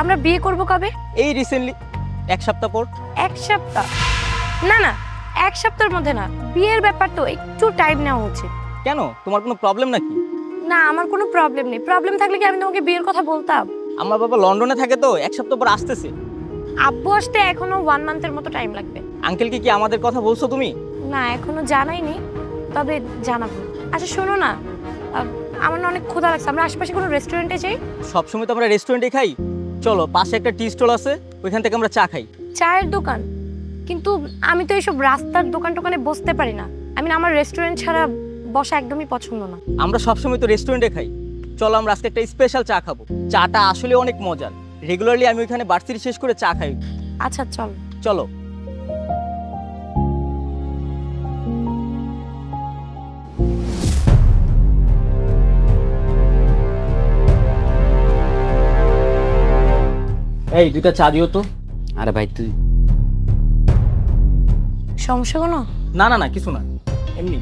আমরা বিয়ে করব কবে? এই রিসেন্টলি, এক সপ্তাহ পর। এক সপ্তাহ? না না, এক সপ্তাহের মধ্যে না। বিয়ের ব্যাপার তো একটু টাইম নেওয়া উচিত। কেন, তোমার কোনো প্রবলেম নাকি? না, আমার কোনো প্রবলেম নেই। প্রবলেম থাকলে কি আমি তোমাকে বিয়ের কথা বলতাম? আমার বাবা লন্ডনে থাকে তো, এক সপ্তাহ পর আসতেছে। আব্বু আসতে এখনো 1 মান্থের মতো টাইম লাগবে। আঙ্কেলকে কি আমাদের কথা বলছো তুমি? না, এখনো জানাইনি, তবে জানাবো। আচ্ছা শোনো না, আমার না অনেক ক্ষুধা লাগছে। আমরা আশেপাশে কোনো রেস্টুরেন্টে যাই? সবসময় তো আমরা রেস্টুরেন্টে খাই, চলো পাশে একটা টি স্টল আছে, ওইখান থেকে আমরা চা খাই। চায়ের দোকান? কিন্তু আমি তো এইসব রাস্তার দোকান টোকানে বসতে পারি না। আমার রেস্টুরেন্ট ছাড়া বসা একদমই পছন্দ না। আমরা সবসময় তো রেস্টুরেন্টে খাই, চলো আমরা আজকে একটা স্পেশাল চা খাবো। চাটা আসলে অনেক মজার, রেগুলারলি আমি ওইখানে ভার্সিটি শেষ করে চা খাই। আচ্ছা চল। চলো। এই দুইটা চা দিও তো। আরে ভাই তুই সমস্যা কোনো? না না না, কিছু না, এমনি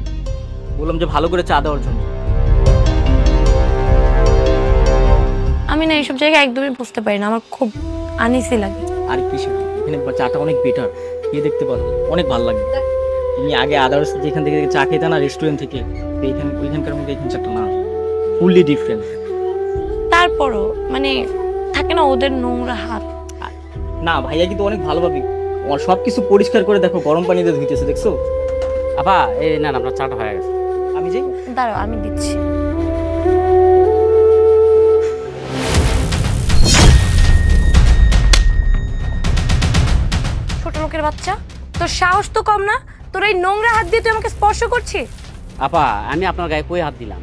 বললাম যে ভালো করে চা দেওয়ার জন্য। আমি না এইসব জায়গায় একদমই বুঝতে পারি না, আমার খুব আনইজি লাগে। আর কিছু এখানে চাটা অনেক বেটার, খেয়ে দেখতে পারো, অনেক ভালো লাগে। তুমি আগে আদার্স যেখান থেকে চা খেতে না রেস্টুরেন্ট থেকে, এইখানে ওইখানকার মধ্যে এখানে চাটা না, ফুললি ডিফারেন্ট। তারপরও মানে থাকে না ওদের নোংরা হাত। না ভাইয়া কিন্তু অনেক ভালোভাবে সব কিছু পরিষ্কার করে, দেখো গরম পানিতে ধুইতেছে, দেখছো? আপা এই না আপনার চাটা হয়ে গেছে। আমি যে দাঁড়াও আমি দিচ্ছি। ছোট লোকের বাচ্চা, তোর সাহস তো কম না? তোর এই নোংরা হাত দিয়ে তুই আমাকে স্পর্শ করছিস? আপা আমি আপনার গায়ে কই হাত দিলাম,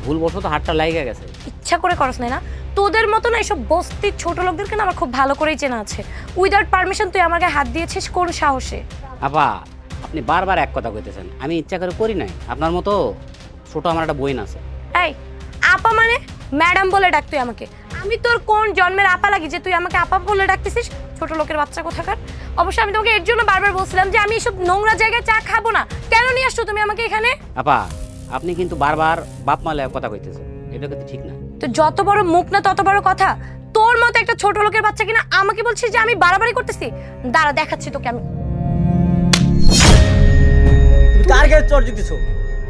ভুলবশত হাতটা লাগিয়ে গেছে। ইচ্ছা করে করস না? তোদের মতো না এইসব বস্তির ছোট লোকদেরকে না আমার খুব ভালো করেই চেনা আছে। উইদাউট পারমিশন তুই আমার গায়ে হাত দিয়েছিস কোন সাহসে? আপা আপনি বারবার এক কথা কইতেছেন, আমি ইচ্ছা করে করি নাই। আপনার মতো ছোট আমার একটা বোন আছে। এই আপা মানে? ম্যাডাম বলে ডাক তুই আমাকে। আমি তোর কোন জন্মের আপা লাগি যে তুই আমাকে আপা বলে ডাকতেছিস? ছোট লোকের বাচ্চা কোথাকার। অবশ্য আমি তোমাকে এর জন্য বারবার বলছিলাম যে আমি এসব নোংরা জায়গায় চা খাবো না। কেন নিয়ে আসছো তুমি আমাকে এখানে? আপা আপনি কিন্তু বারবার বাপ মালে কথা কইতেছেন, এটা কিন্তু ঠিক না। তো যত বড় মুখ না তত বড় কথা। তোর মতো একটা ছোট লোকের বাচ্চা কিনা আমাকে বলছিস যে আমি বাড়াবাড়ি করতেছি? দাঁড়া দেখাচ্ছি তোকে আমি। তুমি কার গায়ে চড় দিতেছো?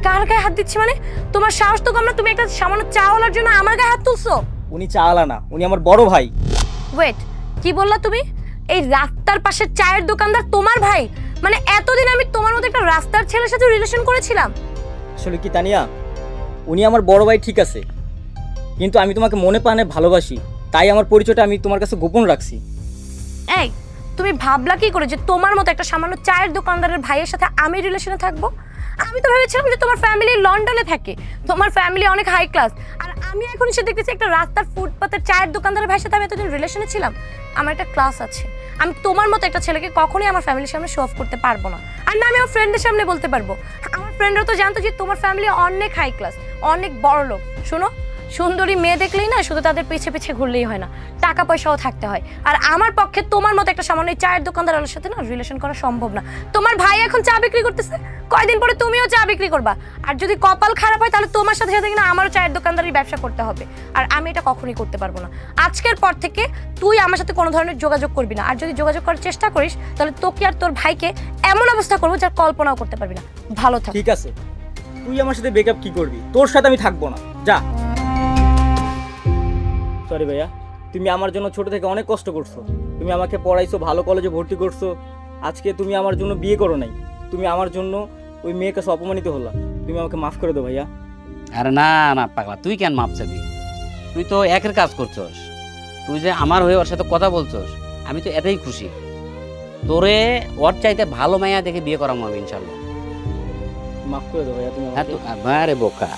কার গায়ে হাত দিচ্ছি মানে? তোমার সাহস তো কম না? তুমি একটা সামান্য চাওয়ালার জন্য আমার গায়ে হাত তুলছো? উনি চাওয়ালা না, উনি আমার বড় ভাই। ওয়েট, কি বললা তুমি? এই রাস্তার পাশের চায়ের দোকানদার তোমার ভাই? মানে এতদিন আমি তোমার মতো একটা রাস্তার ছেলের সাথে রিলেশন করেছিলাম। আসলে কি তানিয়া, উনি আমার বড় ভাই ঠিক আছে, কিন্তু আমি তোমাকে মনে প্রাণে ভালোবাসি, তাই আমার পরিচয়টা আমি তোমার কাছে গোপন রাখছি। এই তুমি ভাবলা কি করে যে তোমার মতো একটা সামান্য চায়ের দোকানদারের ভাইয়ের সাথে আমি রিলেশনে থাকবো? আমি তো ভেবেছিলাম যে তোমার ফ্যামিলি লন্ডনে থাকে, তোমার ফ্যামিলি অনেক হাই ক্লাস, আর আমি এখন এসে দেখতেছি একটা রাস্তার ফুটপাতের চায়ের দোকানদারের ভাইয়ের সাথে আমি এতদিন রিলেশনে ছিলাম। আমার একটা ক্লাস আছে, আমি তোমার মতো একটা ছেলেকে কখনোই আমার ফ্যামিলির সামনে শো অফ করতে পারবো না। আর না আমি আমার ফ্রেন্ডদের সামনে বলতে পারবো। আমার ফ্রেন্ডরা তো জানতো যে তোমার ফ্যামিলি অনেক হাই ক্লাস, অনেক বড় লোক। শোনো, সুন্দরী মেয়ে দেখলেই না শুধু তাদের পিছে পিছে ঘুরলেই হয় না, টাকা পয়সাও থাকতে হয়। আর আমার পক্ষে তোমার মতো একটা সামান্য চায়ের দোকানদারের সাথে না রিলেশন করা সম্ভব না। তোমার ভাই এখন চা বিক্রি করতেছে, কয়দিন পরে তুমিও চা বিক্রি করবা। আর যদি কপাল খারাপ হয় তাহলে তোমার সাথে সাথে কিনা আমারও চায়ের দোকানদারি ব্যবসা করতে হবে। আর আমি এটা কখনোই করতে পারবো না। আজকের পর থেকে তুই আমার সাথে কোনো ধরনের যোগাযোগ করবি না। আর যদি যোগাযোগ করার চেষ্টা করিস তাহলে তোকে আর তোর ভাইকে এমন অবস্থা করবো যার কল্পনাও করতে পারবি না। ভালো থাক। ঠিক আছে, তুই আমার সাথে ব্রেকআপ কি করবি? তোর সাথে আমি থাকবো না, যা। সরি ভাইয়া, তুমি আমার জন্য ছোট থেকে অনেক কষ্ট করছো, তুমি আমাকে পড়াইছো, ভালো কলেজে ভর্তি করছো, আজকে তুমি আমার জন্য বিয়ে করো নাই, তুমি আমার জন্য ওই মেয়ের কাছে অপমানিত হলা, তুমি আমাকে মাফ করে দাও ভাইয়া। আরে না না পাগলা, তুই কেন মাপ চাবি? তুই তো একের কাজ করছস, তুই যে আমার হয়ে ওর সাথে কথা বলছস, আমি তো এতেই খুশি। তোরে ওর চাইতে ভালো মাইয়া দেখে বিয়ে করাবো আমি ইনশাল্লাহ। মাফ করে দাও ভাইয়া তুমি হ্যাঁ তো আরে বোকা।